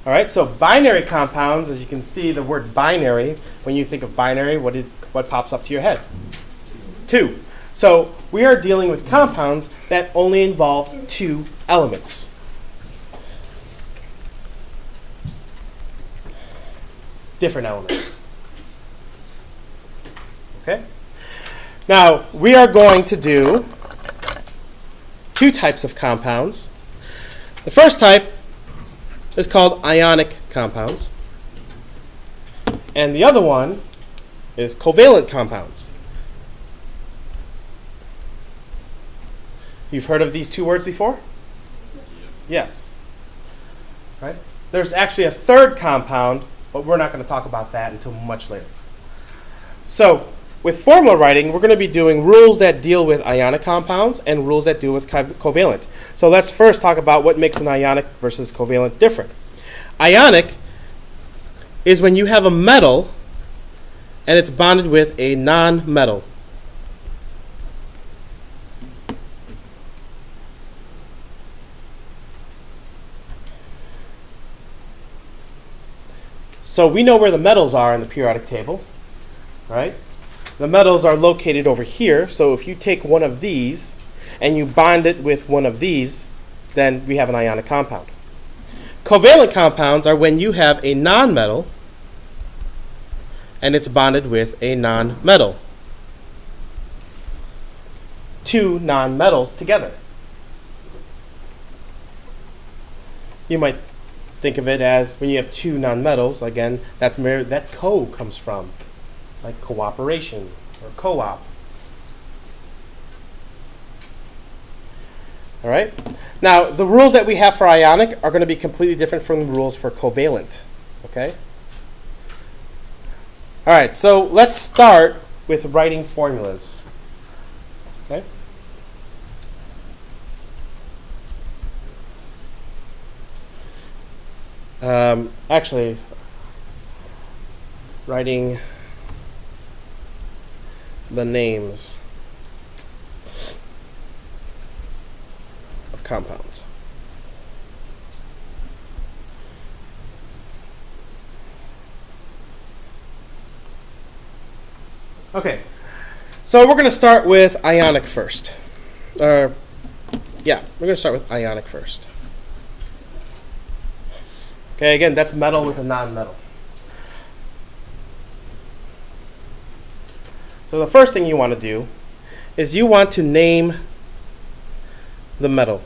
All right, so binary compounds, as you can see, the word binary, when you think of binary, what pops up to your head? 2. So we are dealing with compounds that only involve 2 elements. Different elements. Okay? Now, we are going to do 2 types of compounds. The first type is called ionic compounds. And the other one is covalent compounds. You've heard of these 2 words before? Yes. Right? There's actually a third compound, but we're not going to talk about that until much later. So, with formula writing, we're going to be doing rules that deal with ionic compounds and rules that deal with covalent. So let's first talk about what makes an ionic versus covalent different. Ionic is when you have a metal and it's bonded with a non-metal. So we know where the metals are in the periodic table, right? The metals are located over here, so if you take one of these and you bond it with one of these, then we have an ionic compound. Covalent compounds are when you have a nonmetal and it's bonded with a nonmetal. 2 nonmetals together. You might think of it as when you have 2 nonmetals, again, that's where that co comes from. Like cooperation or co-op. All right? Now, the rules that we have for ionic are going to be completely different from the rules for covalent. Okay? All right, so let's start with writing formulas. Okay? Actually, writing the names of compounds. Okay, so we're going to start with ionic first. We're going to start with ionic first. Okay, again, that's metal with a non-metal. So the first thing you want to do is you want to name the metal.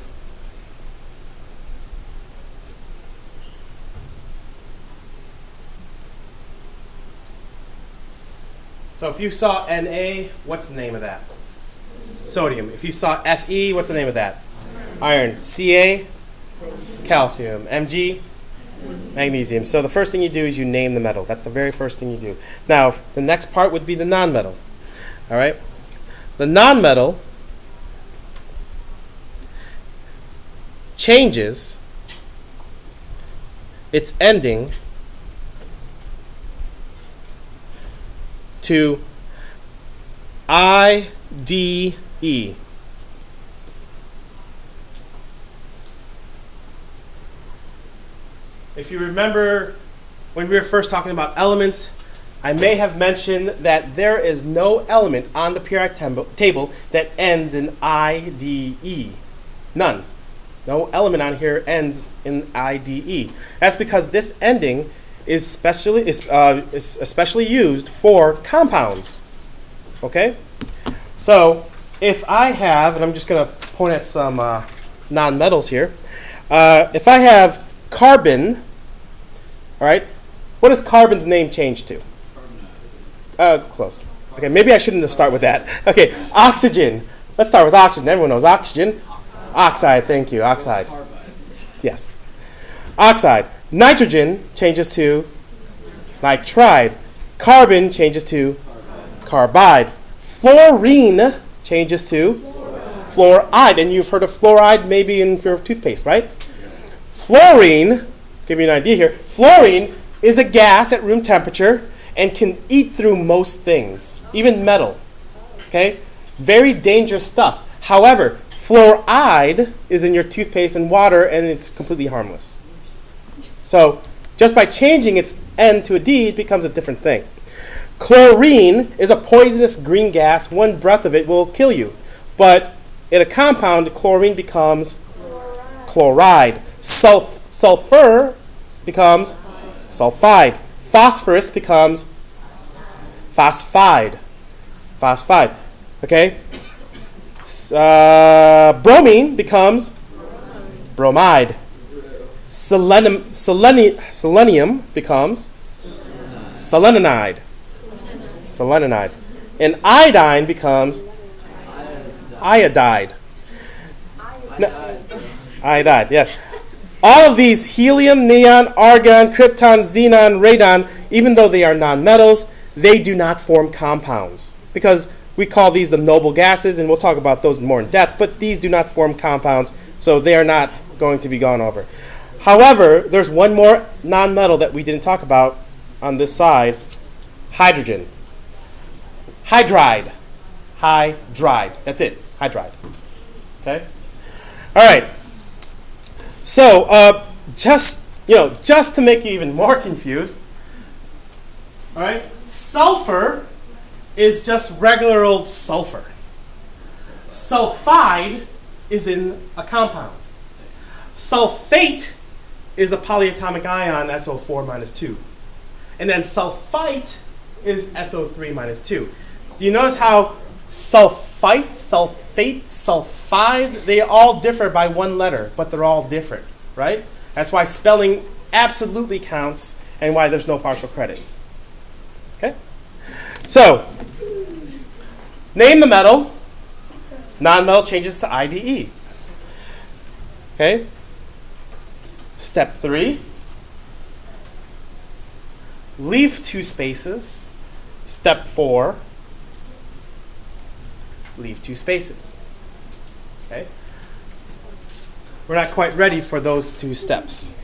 So if you saw Na, what's the name of that? Sodium. If you saw Fe, what's the name of that? Iron. Ca, calcium. Mg, magnesium. So the first thing you do is you name the metal. That's the very first thing you do. Now, the next part would be the nonmetal. All right? The nonmetal changes its ending to IDE. If you remember when we were first talking about elements, I may have mentioned that there is no element on the periodic table that ends in IDE. None. No element on here ends in IDE. That's because this ending is especially used for compounds. Okay? So if I have, and I'm just going to point at some nonmetals here. If I have carbon, all right, what does carbon's name change to? Close. Okay, maybe I shouldn't have started with that. Okay, oxygen. Let's start with oxygen. Everyone knows oxygen. Oxide, thank you, oxide. Yes. Oxide. Nitrogen changes to nitride. Carbon changes to carbide. Fluorine changes to fluoride. And you've heard of fluoride maybe in your toothpaste, right? Fluorine, give you an idea here, fluorine is a gas at room temperature and can eat through most things, even metal. Okay? Very dangerous stuff. However, fluoride is in your toothpaste and water and it's completely harmless. So just by changing its N to a D, it becomes a different thing. Chlorine is a poisonous green gas. One breath of it will kill you. But in a compound, chlorine becomes chloride. Sulfur becomes sulfide. Phosphorus becomes phosphide. Phosphide. Okay? Bromine becomes bromide. Selenium becomes selenonide. Selenonide. And iodine becomes iodide. Iodide, yes. All of these, helium, neon, argon, krypton, xenon, radon, even though they are nonmetals, they do not form compounds. Because we call these the noble gases, and we'll talk about those more in depth, but these do not form compounds, so they are not going to be gone over. However, there's one more nonmetal that we didn't talk about on this side, hydrogen. Hydride. Hydride. That's it. Hydride. Okay? All right. So, just to make you even more confused, all right, sulfur is just regular old sulfur. Sulfide is in a compound. Sulfate is a polyatomic ion, SO4 minus 2. And then sulfite is SO3 minus 2. Do you notice how sulfite, sulfate, sulfide, they all differ by one letter, but they're all different, right? That's why spelling absolutely counts and why there's no partial credit. Okay? So, name the metal. Non-metal changes to IDE. Okay? Step 3. Leave 2 spaces. Step 4. Leave 2 spaces. Okay? We're not quite ready for those 2 steps.